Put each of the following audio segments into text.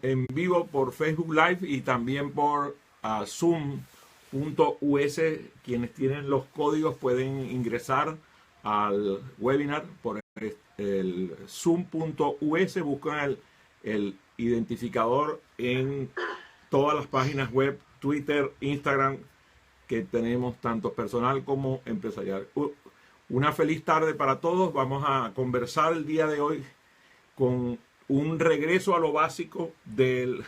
en vivo por Facebook Live y también por zoom.us. Quienes tienen los códigos pueden ingresar al webinar por el zoom.us. Buscan el identificador en todas las páginas web, Twitter, Instagram, que tenemos tanto personal como empresarial. Una feliz tarde para todos. Vamos a conversar el día de hoy con un regreso a lo básico del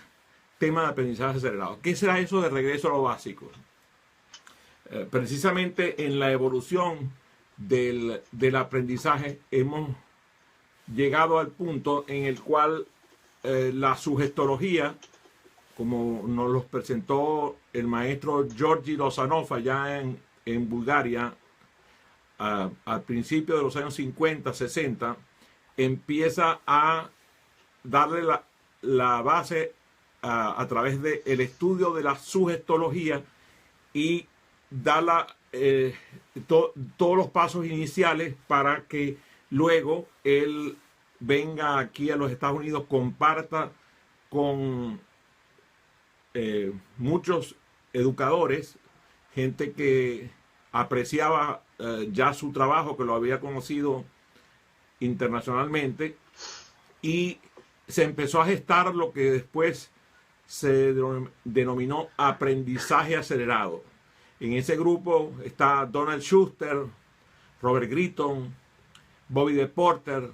tema de aprendizaje acelerado. ¿Qué será eso de regreso a lo básico? Precisamente en la evolución del aprendizaje hemos llegado al punto en el cual la sugestología, como nos los presentó el maestro Georgi Lozanov allá en Bulgaria, al principio de los años 50, 60, empieza a darle la base a través del estudio de la sugestología y da todos los pasos iniciales para que luego él venga aquí a los Estados Unidos, comparta con muchos educadores, gente que apreciaba ya su trabajo, que lo había conocido internacionalmente, y se empezó a gestar lo que después se denominó aprendizaje acelerado. En ese grupo está Donald Schuster, Robert Gritton, Bobby DePorter,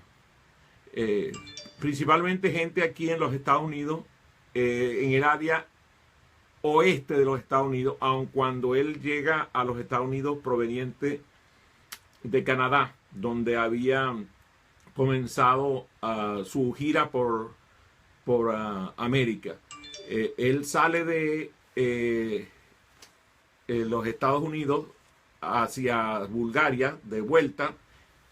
principalmente gente aquí en los Estados Unidos, en el área oeste de los Estados Unidos, aun cuando él llega a los Estados Unidos proveniente de Canadá, donde había comenzado su gira por América. Él sale de los Estados Unidos hacia Bulgaria de vuelta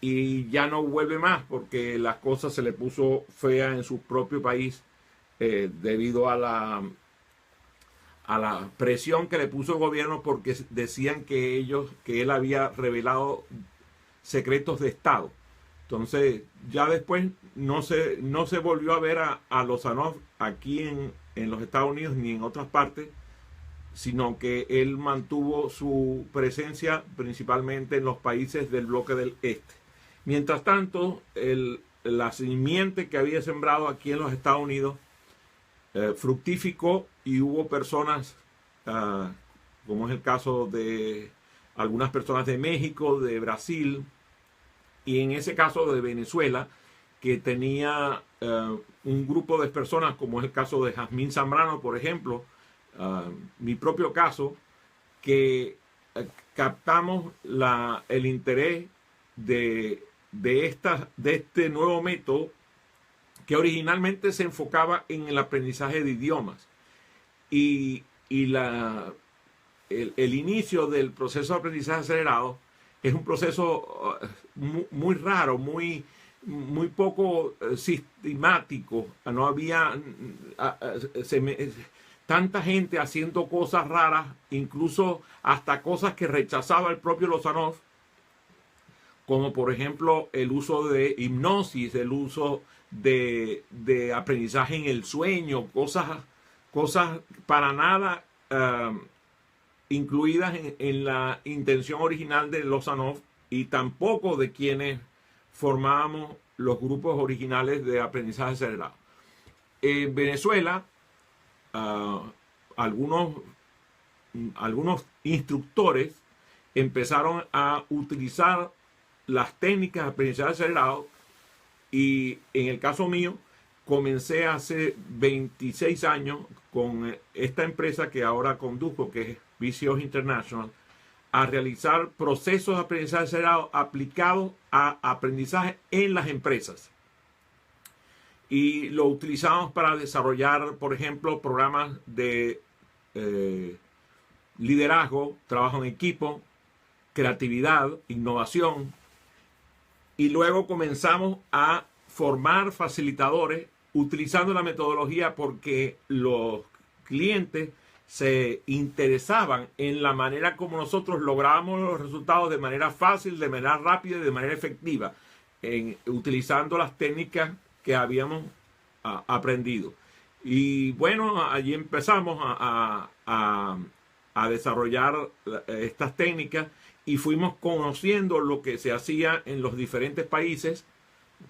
y ya no vuelve más porque las cosas se le puso fea en su propio país debido a la presión que le puso el gobierno, porque decían que él había revelado secretos de Estado. Entonces, ya después no se volvió a ver a Lozanov aquí en los Estados Unidos ni en otras partes, sino que él mantuvo su presencia principalmente en los países del bloque del este. Mientras tanto, la simiente que había sembrado aquí en los Estados Unidos fructificó, y hubo personas, como es el caso de algunas personas de México, de Brasil, y en ese caso de Venezuela, que tenía un grupo de personas, como es el caso de Jazmín Zambrano, por ejemplo, mi propio caso, que captamos el interés de este nuevo método, que originalmente se enfocaba en el aprendizaje de idiomas. Y el inicio del proceso de aprendizaje acelerado es un proceso muy raro, muy poco sistemático. No había tanta gente haciendo cosas raras, incluso hasta cosas que rechazaba el propio Lozanov, como por ejemplo el uso de hipnosis, el uso de aprendizaje en el sueño, cosas para nada incluidas en la intención original de Lozanov, y tampoco de quienes formábamos los grupos originales de aprendizaje acelerado. En Venezuela, algunos instructores empezaron a utilizar las técnicas de aprendizaje acelerado, y en el caso mío comencé hace 26 años con esta empresa que ahora conduzco, que es VCOs International, a realizar procesos de aprendizaje acelerado aplicados a aprendizaje en las empresas. Y lo utilizamos para desarrollar, por ejemplo, programas de liderazgo, trabajo en equipo, creatividad, innovación. Y luego comenzamos a formar facilitadores utilizando la metodología, porque los clientes se interesaban en la manera como nosotros lográbamos los resultados de manera fácil, de manera rápida y de manera efectiva, utilizando las técnicas que habíamos aprendido. Y bueno, allí empezamos a desarrollar estas técnicas y fuimos conociendo lo que se hacía en los diferentes países,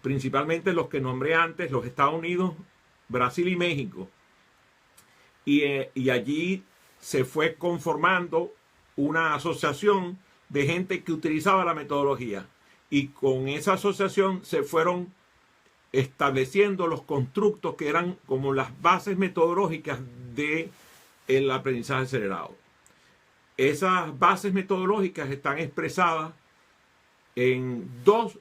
principalmente los que nombré antes, los Estados Unidos, Brasil y México. Y allí se fue conformando una asociación de gente que utilizaba la metodología. Y con esa asociación se fueron estableciendo los constructos que eran como las bases metodológicas del aprendizaje acelerado. Esas bases metodológicas están expresadas en dos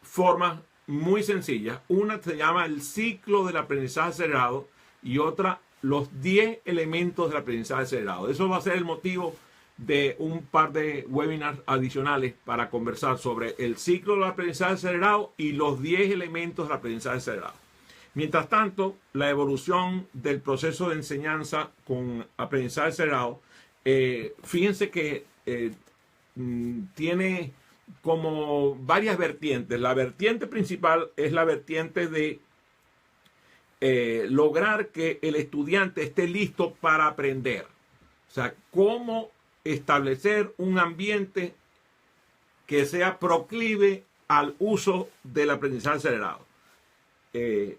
formas muy sencillas. Una se llama el ciclo del aprendizaje acelerado y otra los 10 elementos del aprendizaje acelerado. Eso va a ser el motivo de un par de webinars adicionales para conversar sobre el ciclo del aprendizaje acelerado y los 10 elementos del aprendizaje acelerado. Mientras tanto, la evolución del proceso de enseñanza con aprendizaje acelerado, fíjense que tiene como varias vertientes. La vertiente principal es la vertiente de lograr que el estudiante esté listo para aprender. O sea, cómo establecer un ambiente que sea proclive al uso del aprendizaje acelerado. En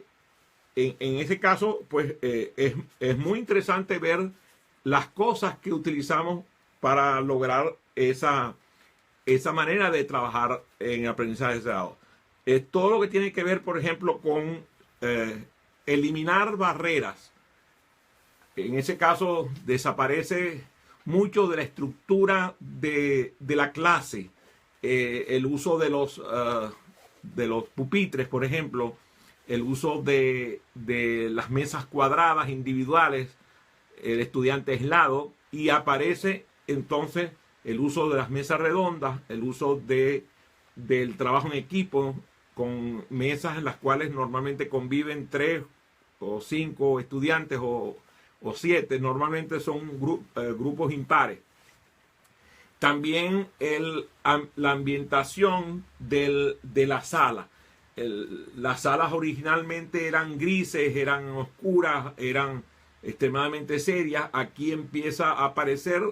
ese caso, pues es muy interesante ver las cosas que utilizamos para lograr esa manera de trabajar en aprendizaje acelerado. Todo lo que tiene que ver, por ejemplo, con eliminar barreras. En ese caso desaparece mucho de la estructura de la clase. El uso de los pupitres, por ejemplo, el uso de las mesas cuadradas individuales, el estudiante aislado, y aparece entonces el uso de las mesas redondas, el uso del trabajo en equipo, con mesas en las cuales normalmente conviven 3 o 5 estudiantes o 7, normalmente son grupos impares. También la ambientación de la sala. Las salas originalmente eran grises, eran oscuras, eran extremadamente serias. Aquí empieza a aparecer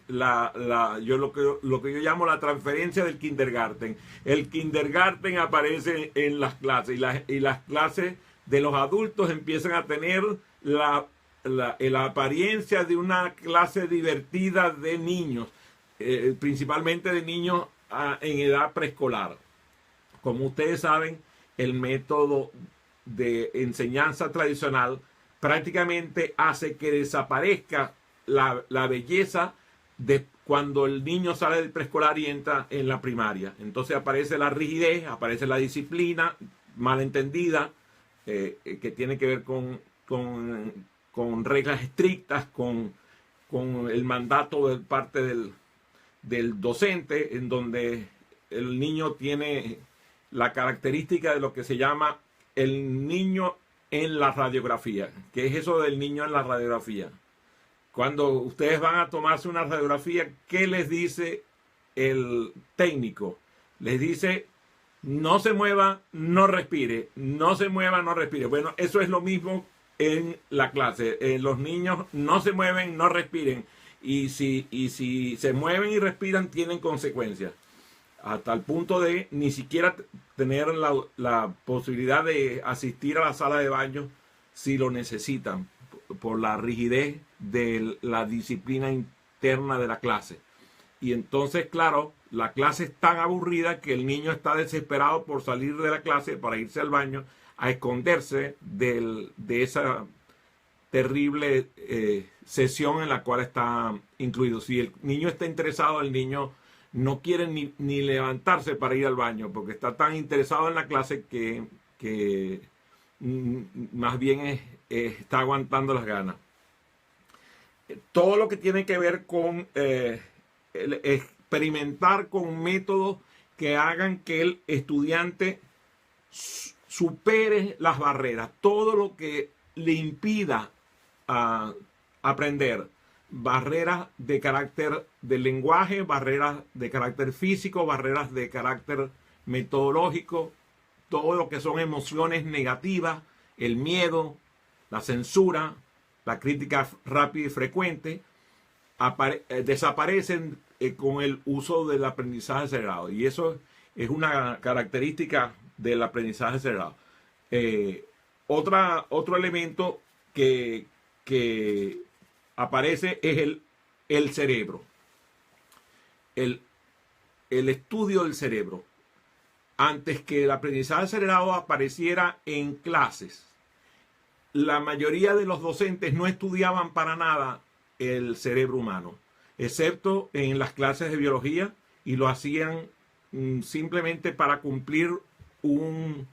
lo que yo llamo la transferencia del kindergarten. El kindergarten aparece en las clases y las clases de los adultos empiezan a tener la apariencia de una clase divertida de niños, principalmente de niños en edad preescolar. Como ustedes saben, el método de enseñanza tradicional prácticamente hace que desaparezca la belleza de cuando el niño sale del preescolar y entra en la primaria. Entonces aparece la rigidez, aparece la disciplina malentendida, que tiene que ver con reglas estrictas, con el mandato de parte del docente, en donde el niño tiene la característica de lo que se llama el niño en la radiografía. ¿Qué es eso del niño en la radiografía? Cuando ustedes van a tomarse una radiografía, ¿qué les dice el técnico? Les dice: no se mueva, no respire, no se mueva, no respire. Bueno, eso es lo mismo en la clase. Los niños no se mueven, no respiren. Y si se mueven y respiran, tienen consecuencias. Hasta el punto de ni siquiera tener la posibilidad de asistir a la sala de baño si lo necesitan, por la rigidez de la disciplina interna de la clase. Y entonces, claro, la clase es tan aburrida que el niño está desesperado por salir de la clase para irse al baño, a esconderse de esa terrible sesión en la cual está incluido. Si el niño está interesado, el niño no quiere ni levantarse para ir al baño, porque está tan interesado en la clase que más bien está aguantando las ganas. Todo lo que tiene que ver con experimentar con métodos que hagan que el estudiante supere las barreras, todo lo que le impida aprender, barreras de carácter del lenguaje, barreras de carácter físico, barreras de carácter metodológico, todo lo que son emociones negativas, el miedo, la censura, la crítica rápida y frecuente, desaparecen con el uso del aprendizaje acelerado. Y eso es una característica del aprendizaje acelerado. Otro elemento que aparece es el cerebro. El estudio del cerebro. Antes que el aprendizaje acelerado apareciera en clases, la mayoría de los docentes no estudiaban para nada el cerebro humano, excepto en las clases de biología, y lo hacían simplemente para cumplir un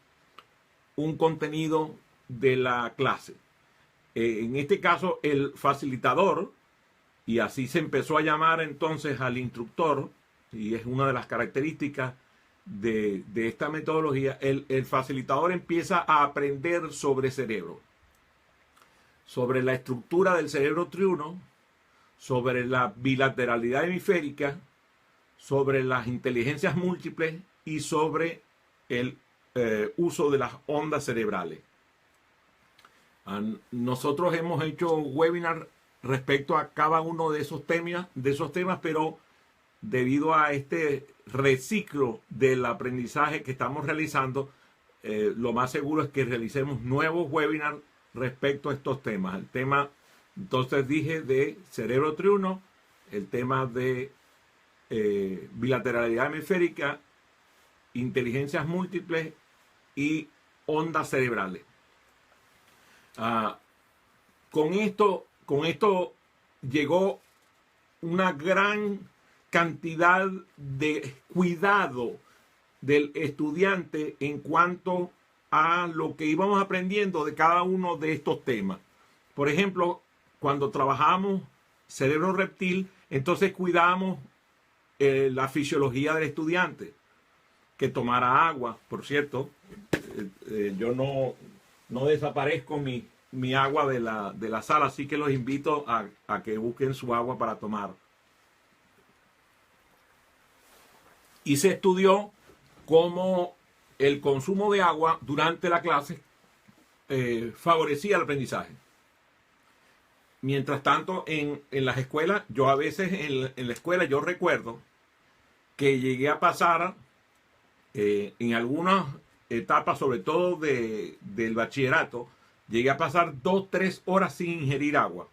contenido de la clase. En este caso, el facilitador, y así se empezó a llamar entonces al instructor, y es una de las características de esta metodología, el facilitador empieza a aprender sobre cerebro, sobre la estructura del cerebro triuno, sobre la bilateralidad hemisférica, sobre las inteligencias múltiples y sobre el uso de las ondas cerebrales. Nosotros hemos hecho webinars respecto a cada uno de esos temas, pero debido a este reciclo del aprendizaje que estamos realizando, lo más seguro es que realicemos nuevos webinars respecto a estos temas. El tema, entonces dije, de cerebro triuno, el tema de bilateralidad hemisférica, inteligencias múltiples y ondas cerebrales. Con esto llegó una gran cantidad de cuidado del estudiante en cuanto a lo que íbamos aprendiendo de cada uno de estos temas. Por ejemplo, cuando trabajamos cerebro reptil, entonces cuidamos la fisiología del estudiante, que tomara agua. Por cierto, yo no desaparezco mi agua de la sala, así que los invito a que busquen su agua para tomar. Y se estudió cómo el consumo de agua durante la clase favorecía el aprendizaje. Mientras tanto, en las escuelas, yo a veces en la escuela, yo recuerdo que llegué a pasar en algunas etapas, sobre todo del bachillerato, llegué a pasar 2-3 horas sin ingerir agua,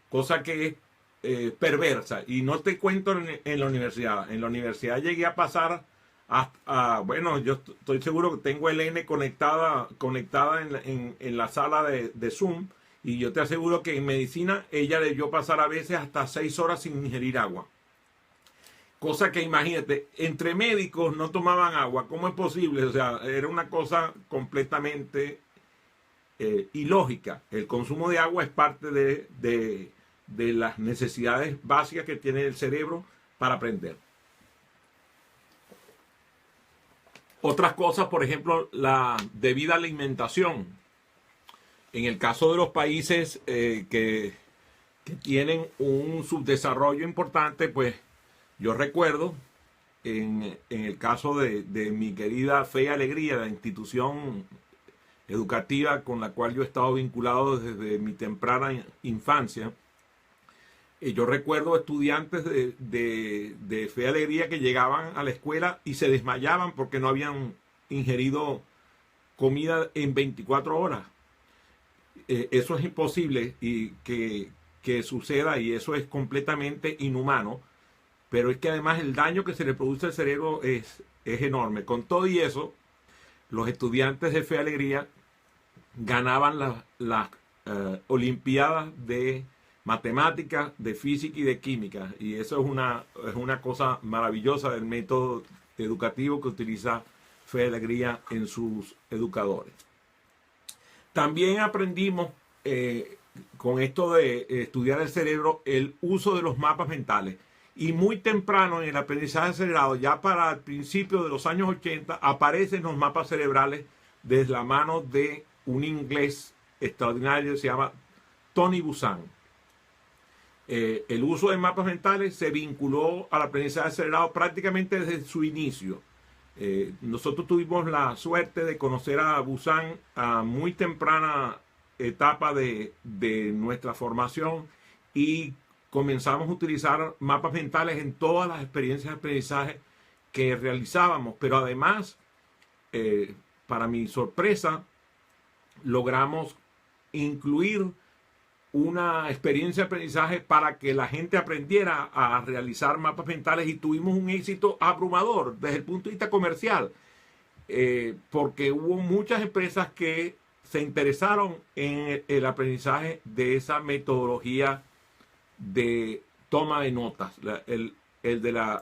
cosa que es perversa. Y no te cuento en la universidad. En la universidad llegué a pasar bueno, yo estoy seguro que tengo el N conectada en la sala de Zoom, y yo te aseguro que en medicina ella debió pasar a veces hasta 6 horas sin ingerir agua. Cosa que, imagínate, entre médicos no tomaban agua. ¿Cómo es posible? O sea, era una cosa completamente ilógica. El consumo de agua es parte de las necesidades básicas que tiene el cerebro para aprender. Otras cosas, por ejemplo, la debida alimentación. En el caso de los países que tienen un subdesarrollo importante, pues yo recuerdo en el caso de mi querida Fe y Alegría, la institución educativa con la cual yo he estado vinculado desde mi temprana infancia. Yo recuerdo estudiantes de Fe y Alegría que llegaban a la escuela y se desmayaban porque no habían ingerido comida en 24 horas. Eso es imposible y que suceda, y eso es completamente inhumano. Pero es que además el daño que se le produce al cerebro es enorme. Con todo y eso, los estudiantes de Fe y Alegría ganaban las olimpiadas de matemáticas, de física y de química. Y eso es una cosa maravillosa del método educativo que utiliza Fe y Alegría en sus educadores. También aprendimos con esto de estudiar el cerebro el uso de los mapas mentales. Y muy temprano en el aprendizaje acelerado, ya para el principio de los años 80, aparecen los mapas cerebrales desde la mano de un inglés extraordinario que se llama Tony Buzan. El uso de mapas mentales se vinculó al aprendizaje acelerado prácticamente desde su inicio. Nosotros tuvimos la suerte de conocer a Buzan a muy temprana etapa de nuestra formación y comenzamos a utilizar mapas mentales en todas las experiencias de aprendizaje que realizábamos, pero además, para mi sorpresa, logramos incluir una experiencia de aprendizaje para que la gente aprendiera a realizar mapas mentales y tuvimos un éxito abrumador desde el punto de vista comercial, porque hubo muchas empresas que se interesaron en el aprendizaje de esa metodología de toma de notas, el de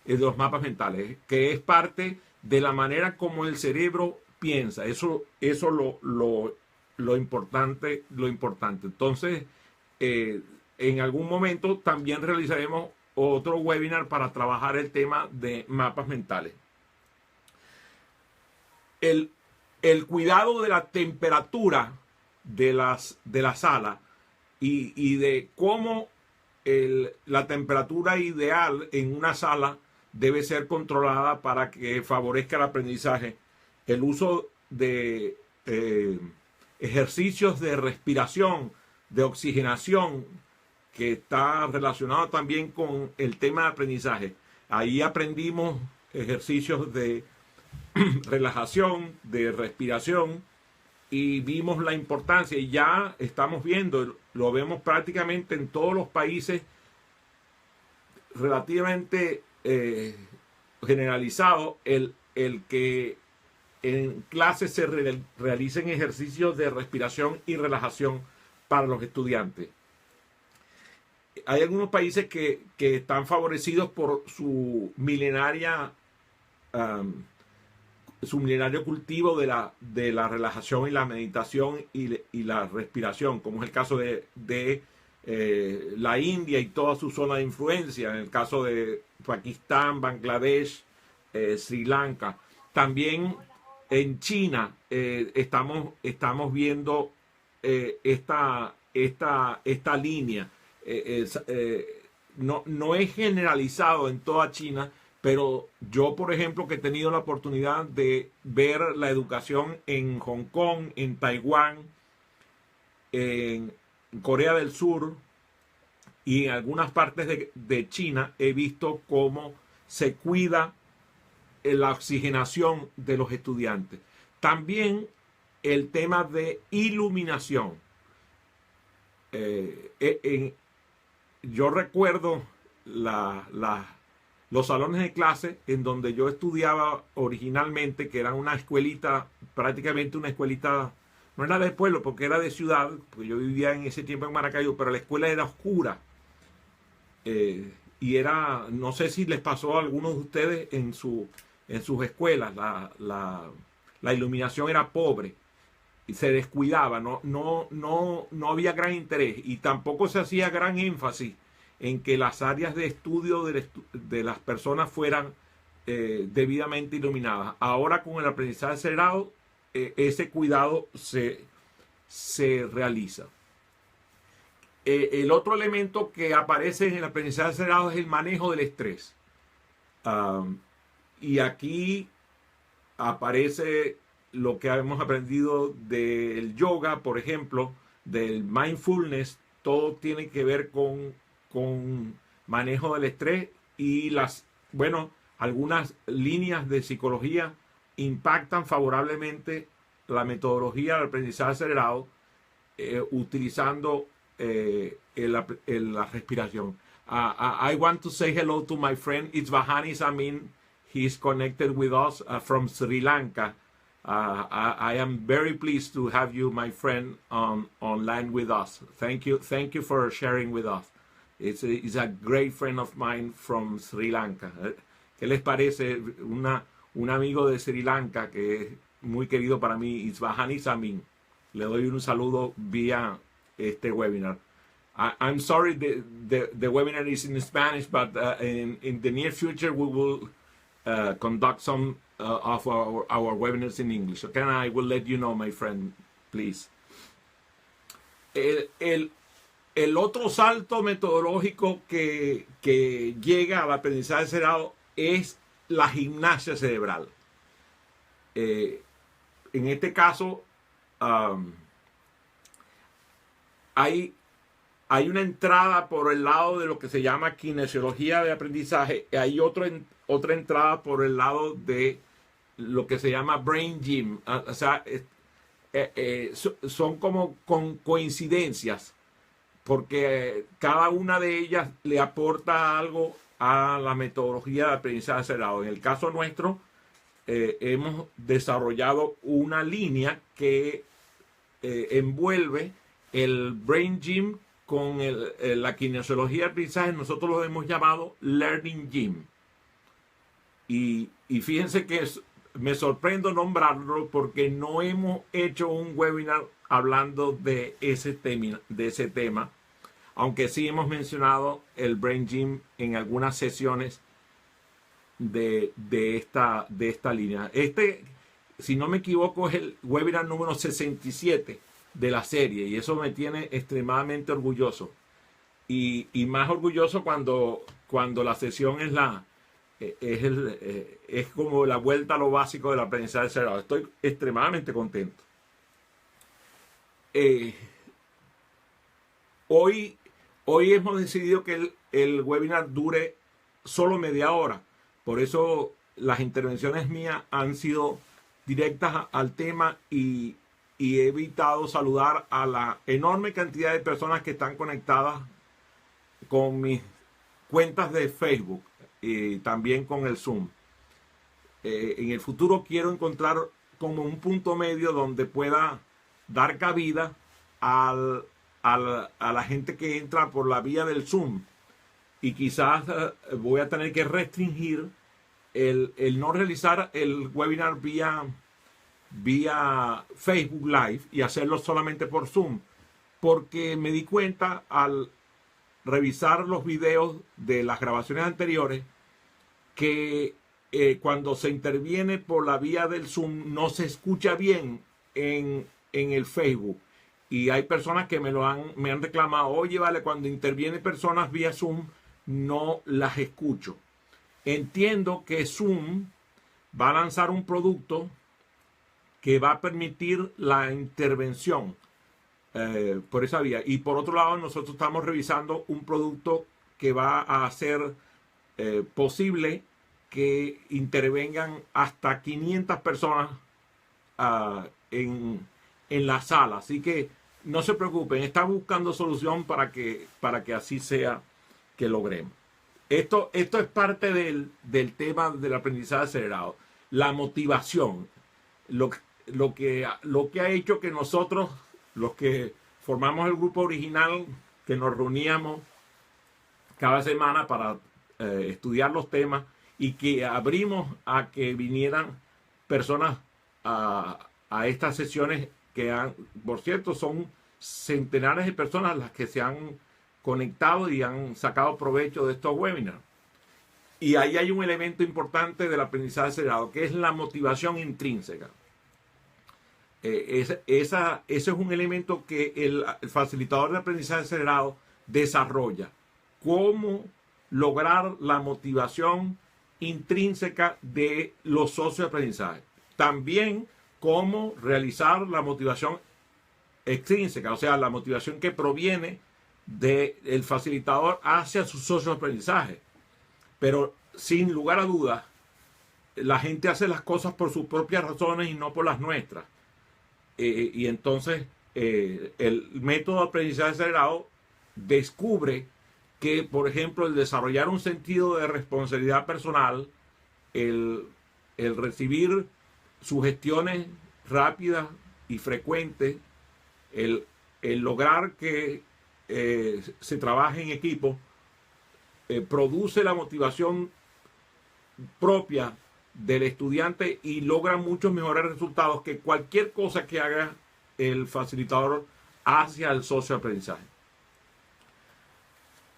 los mapas mentales, que es parte de la manera como el cerebro piensa. Eso lo importante. Entonces, en algún momento también realizaremos otro webinar para trabajar el tema de mapas mentales. El cuidado de la temperatura de la sala y de cómo la temperatura ideal en una sala debe ser controlada para que favorezca el aprendizaje. El uso de ejercicios de respiración, de oxigenación, que está relacionado también con el tema de aprendizaje. Ahí aprendimos ejercicios de relajación, de respiración, y vimos la importancia, y ya estamos viendo, lo vemos prácticamente en todos los países relativamente generalizado, el que en clases se realicen ejercicios de respiración y relajación para los estudiantes. Hay algunos países que están favorecidos por su milenario cultivo de la relajación y la meditación y la respiración, como es el caso de la India y toda su zona de influencia, en el caso de Pakistán, Bangladesh, Sri Lanka. También en China estamos viendo esta línea. No es generalizado en toda China, pero yo, por ejemplo, que he tenido la oportunidad de ver la educación en Hong Kong, en Taiwán, en Corea del Sur y en algunas partes de China, he visto cómo se cuida la oxigenación de los estudiantes. También el tema de iluminación. Yo recuerdo los salones de clase en donde yo estudiaba originalmente, que era una escuelita, prácticamente una escuelita, no era de pueblo porque era de ciudad, porque yo vivía en ese tiempo en Maracaibo, pero la escuela era oscura. Y era, no sé si les pasó a algunos de ustedes en sus escuelas, la iluminación era pobre y se descuidaba, no había gran interés y tampoco se hacía gran énfasis en que las áreas de estudio de las personas fueran debidamente iluminadas. Ahora, con el aprendizaje acelerado, ese cuidado se realiza. El otro elemento que aparece en el aprendizaje acelerado es el manejo del estrés. Y aquí aparece lo que hemos aprendido del yoga, por ejemplo, del mindfulness. Todo tiene que ver con manejo del estrés y algunas líneas de psicología impactan favorablemente la metodología del aprendizaje acelerado utilizando la respiración. I want to say hello to my friend Isvahani Samin. He's connected with us from Sri Lanka. I am very pleased to have you, my friend, online with us. Thank you for sharing with us. It's a great friend of mine from Sri Lanka. ¿Qué les parece? Un amigo de Sri Lanka que es muy querido para mí, Isvahani Samin. Le doy un saludo vía este webinar. I'm sorry the webinar is in Spanish, but in the near future we will conduct some of our webinars in English. Okay, and I will let you know, my friend, please. El otro salto metodológico que llega al aprendizaje acelerado es la gimnasia cerebral. En este caso, um, hay una entrada por el lado de lo que se llama kinesiología de aprendizaje, y hay otra entrada por el lado de lo que se llama brain gym. O sea, son como con coincidencias, porque cada una de ellas le aporta algo a la metodología de aprendizaje acelerado. En el caso nuestro, hemos desarrollado una línea que envuelve el brain gym con la kinesiología de aprendizaje. Nosotros lo hemos llamado Learning Gym. Y fíjense que me sorprendo nombrarlo porque no hemos hecho un webinar hablando de ese tema, aunque sí hemos mencionado el Brain Gym en algunas sesiones de esta línea. Si no me equivoco, es el webinar número 67 de la serie, y eso me tiene extremadamente orgulloso. Y más orgulloso cuando la sesión es como la vuelta a lo básico del aprendizaje acelerado. Estoy extremadamente contento. Hoy hemos decidido que el webinar dure solo media hora. Por eso las intervenciones mías han sido directas al tema, y he evitado saludar a la enorme cantidad de personas que están conectadas con mis cuentas de Facebook y también con el Zoom. En el futuro quiero encontrar como un punto medio donde pueda dar cabida a la gente que entra por la vía del Zoom, y quizás voy a tener que restringir el no realizar el webinar vía Facebook Live y hacerlo solamente por Zoom, porque me di cuenta al revisar los videos de las grabaciones anteriores que cuando se interviene por la vía del Zoom no se escucha bien en el Facebook, y hay personas que me han reclamado: oye, vale, cuando intervienen personas vía Zoom no las escucho. Entiendo que Zoom va a lanzar un producto que va a permitir la intervención por esa vía. Y por otro lado, nosotros estamos revisando un producto que va a hacer posible que intervengan hasta 500 personas en la sala. Así que no se preocupen, está buscando solución para que así sea que logremos. Esto es parte del tema del aprendizaje acelerado. La motivación. Lo que ha hecho que nosotros, los que formamos el grupo original, que nos reuníamos cada semana para estudiar los temas, y que abrimos a que vinieran personas a estas sesiones, que por cierto, son centenares de personas las que se han conectado y han sacado provecho de estos webinars. Y ahí hay un elemento importante del aprendizaje acelerado, que es la motivación intrínseca. Ese es un elemento que el facilitador de aprendizaje acelerado desarrolla. Cómo lograr la motivación intrínseca de los socios de aprendizaje. También cómo realizar la motivación extrínseca, o sea, la motivación que proviene del facilitador hacia sus socios de aprendizaje. Pero sin lugar a dudas, la gente hace las cosas por sus propias razones y no por las nuestras. Y entonces el método de aprendizaje acelerado descubre que, por ejemplo, el desarrollar un sentido de responsabilidad personal, el recibir sugestiones rápidas y frecuentes, el lograr que se trabaje en equipo, produce la motivación propia del estudiante y logra muchos mejores resultados que cualquier cosa que haga el facilitador hacia el socio de aprendizaje.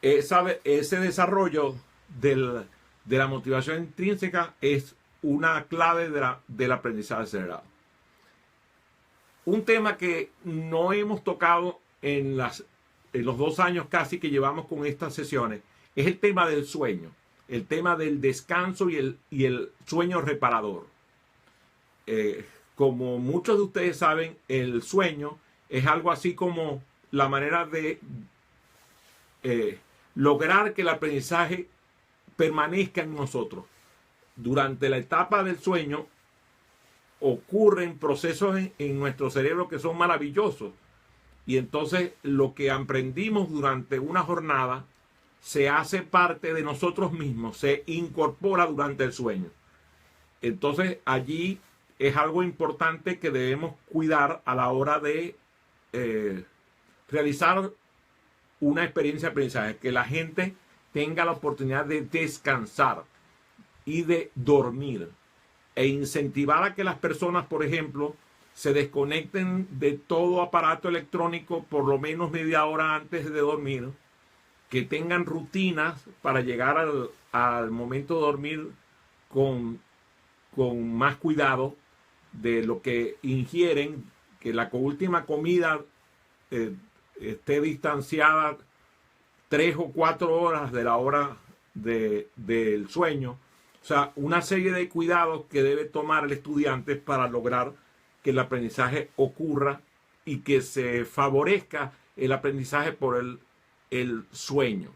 Ese desarrollo de la motivación intrínseca es una clave del aprendizaje acelerado. Un tema que no hemos tocado en los 2 años casi que llevamos con estas sesiones es el tema del sueño, el tema del descanso y el sueño reparador. como muchos de ustedes saben, el sueño es algo así como la manera de lograr que el aprendizaje permanezca en nosotros. Durante la etapa del sueño ocurren procesos en nuestro cerebro que son maravillosos. Y entonces lo que aprendimos durante una jornada se hace parte de nosotros mismos, se incorpora durante el sueño. Entonces allí es algo importante que debemos cuidar a la hora de realizar una experiencia de aprendizaje, que la gente tenga la oportunidad de descansar y de dormir, e incentivar a que las personas, por ejemplo, se desconecten de todo aparato electrónico por lo menos media hora antes de dormir, que tengan rutinas para llegar al momento de dormir con más cuidado de lo que ingieren, que la última comida esté distanciada 3 o 4 horas de la hora del sueño. O sea, una serie de cuidados que debe tomar el estudiante para lograr que el aprendizaje ocurra y que se favorezca el aprendizaje por el sueño.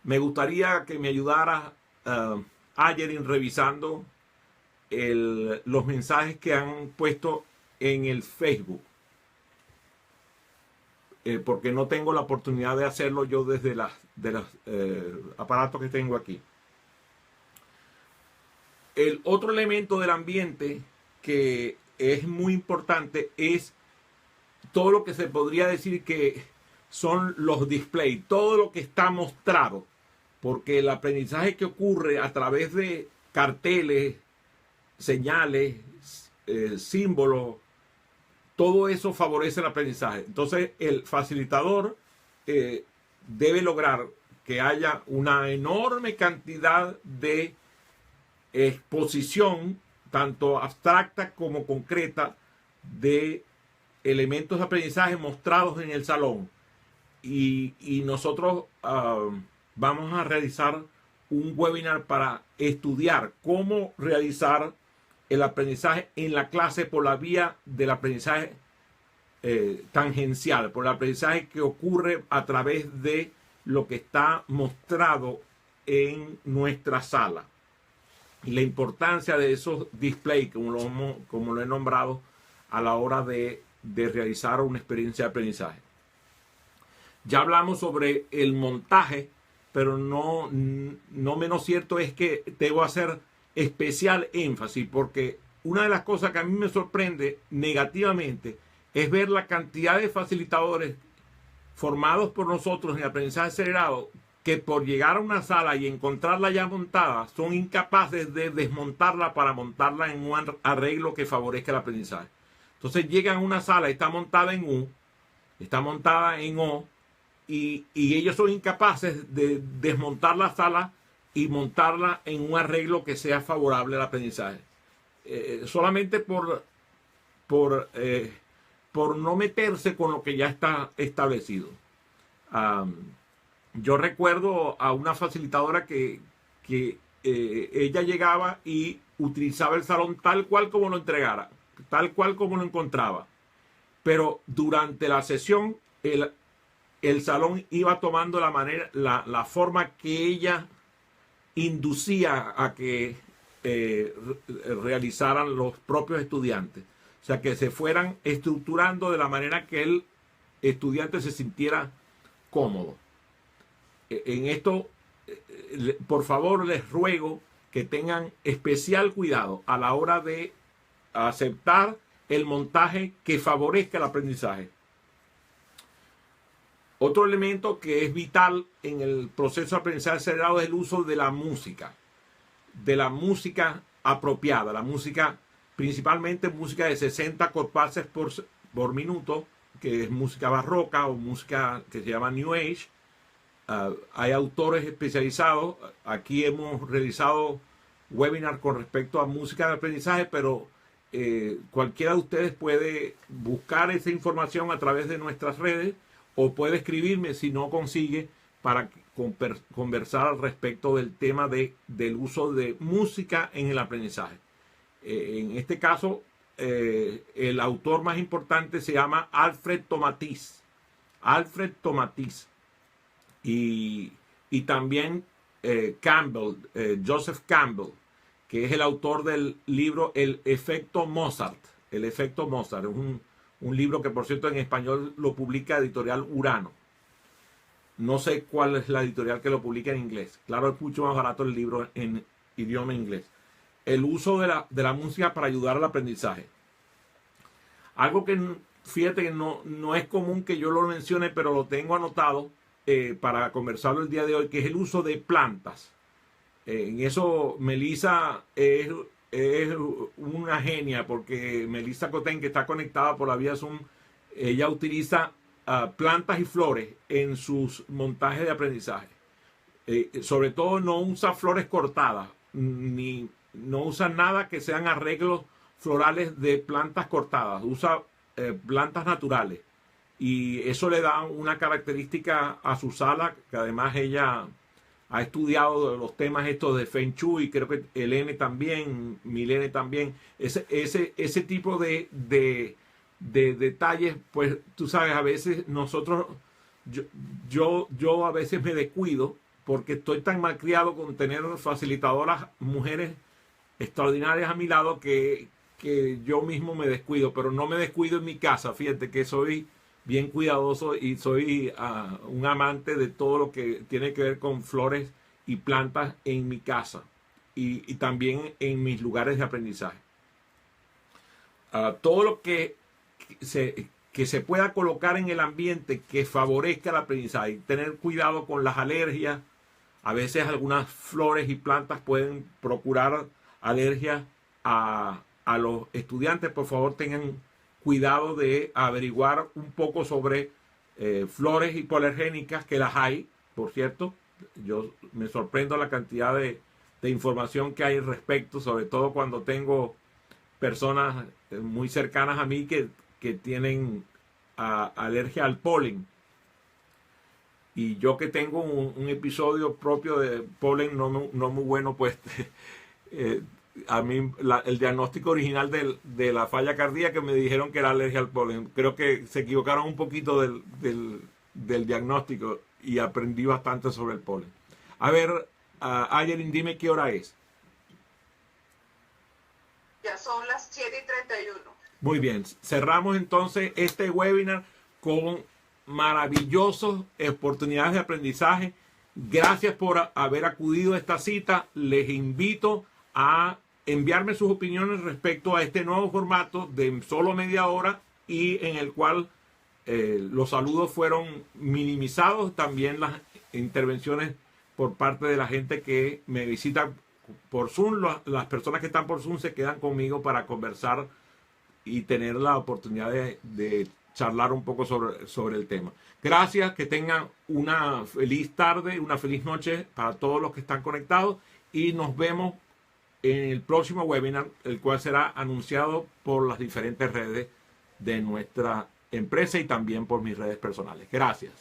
Me gustaría que me ayudara Ayerin revisando los mensajes que han puesto en el Facebook, porque no tengo la oportunidad de hacerlo yo desde los aparatos que tengo aquí. El otro elemento del ambiente que es muy importante es todo lo que se podría decir que son los displays, todo lo que está mostrado, porque el aprendizaje que ocurre a través de carteles, señales, símbolos, todo eso favorece el aprendizaje. Entonces el facilitador debe lograr que haya una enorme cantidad de exposición, tanto abstracta como concreta, de elementos de aprendizaje mostrados en el salón. Y nosotros vamos a realizar un webinar para estudiar cómo realizar el aprendizaje en la clase por la vía del aprendizaje tangencial, por el aprendizaje que ocurre a través de lo que está mostrado en nuestra sala. Y la importancia de esos displays, como lo he nombrado, a la hora de realizar una experiencia de aprendizaje. Ya hablamos sobre el montaje, pero no menos cierto es que debo hacer especial énfasis, porque una de las cosas que a mí me sorprende negativamente es ver la cantidad de facilitadores formados por nosotros en aprendizaje acelerado que por llegar a una sala y encontrarla ya montada son incapaces de desmontarla para montarla en un arreglo que favorezca el aprendizaje. Entonces llegan a una sala y está montada en U, está montada en O, y ellos son incapaces de desmontar la sala y montarla en un arreglo que sea favorable al aprendizaje. Solamente por no meterse con lo que ya está establecido. Yo recuerdo a una facilitadora que ella llegaba y utilizaba el salón tal cual como lo entregara, tal cual como lo encontraba. Pero durante la sesión el salón iba tomando la forma que ella inducía a que realizaran los propios estudiantes. O sea, que se fueran estructurando de la manera que el estudiante se sintiera cómodo. En esto, por favor, les ruego que tengan especial cuidado a la hora de aceptar el montaje que favorezca el aprendizaje. Otro elemento que es vital en el proceso de aprendizaje acelerado es el uso de la música apropiada, la música, principalmente música de 60 compases por minuto, que es música barroca o música que se llama New Age. Hay autores especializados. Aquí hemos realizado webinars con respecto a música de aprendizaje, pero cualquiera de ustedes puede buscar esa información a través de nuestras redes o puede escribirme si no consigue para conversar al respecto del tema del uso de música en el aprendizaje. En este caso, el autor más importante se llama Alfred Tomatís. Alfred Tomatís. Y también Campbell, Joseph Campbell, que es el autor del libro El efecto Mozart. El efecto Mozart es un libro que, por cierto, en español lo publica Editorial Urano. No sé cuál es la editorial que lo publica en inglés. Claro, es mucho más barato el libro en idioma inglés. El uso de la música para ayudar al aprendizaje. Algo que, fíjate, que no es común que yo lo mencione, pero lo tengo anotado para conversarlo el día de hoy, que es el uso de plantas. En eso Melissa es una genia, porque Melissa Cotén, que está conectada por la vía Zoom, ella utiliza plantas y flores en sus montajes de aprendizaje. Sobre todo no usa flores cortadas, ni no usa nada que sean arreglos florales de plantas cortadas, usa plantas naturales. Y eso le da una característica a su sala, que además ella ha estudiado los temas estos de Feng Shui, creo que Elene también, Milene también. Ese tipo de detalles, pues tú sabes, a veces nosotros, yo a veces me descuido porque estoy tan malcriado con tener facilitadoras, mujeres extraordinarias a mi lado, que yo mismo me descuido, pero no me descuido en mi casa. Fíjate que soy bien cuidadoso y soy un amante de todo lo que tiene que ver con flores y plantas en mi casa y también en mis lugares de aprendizaje. Todo lo que se pueda colocar en el ambiente que favorezca el aprendizaje. Tener cuidado con las alergias. A veces algunas flores y plantas pueden procurar alergias a los estudiantes. Por favor, tengan cuidado de averiguar un poco sobre flores hipoalergénicas, que las hay, por cierto. Yo me sorprendo la cantidad de información que hay al respecto, sobre todo cuando tengo personas muy cercanas a mí que tienen alergia al polen. Y yo que tengo un episodio propio de polen no muy bueno, pues a mí el diagnóstico original de la falla cardíaca me dijeron que era alergia al polen. Creo que se equivocaron un poquito del diagnóstico y aprendí bastante sobre el polen. A ver, Ayelin, dime qué hora es. Ya son las 7:31. Muy bien, cerramos entonces este webinar con maravillosas oportunidades de aprendizaje. Gracias por haber acudido a esta cita. Les invito a enviarme sus opiniones respecto a este nuevo formato de solo media hora y en el cual los saludos fueron minimizados. También las intervenciones por parte de la gente que me visita por Zoom. Las personas que están por Zoom se quedan conmigo para conversar y tener la oportunidad de charlar un poco sobre el tema. Gracias, que tengan una feliz tarde, una feliz noche para todos los que están conectados y nos vemos en el próximo webinar, el cual será anunciado por las diferentes redes de nuestra empresa y también por mis redes personales. Gracias.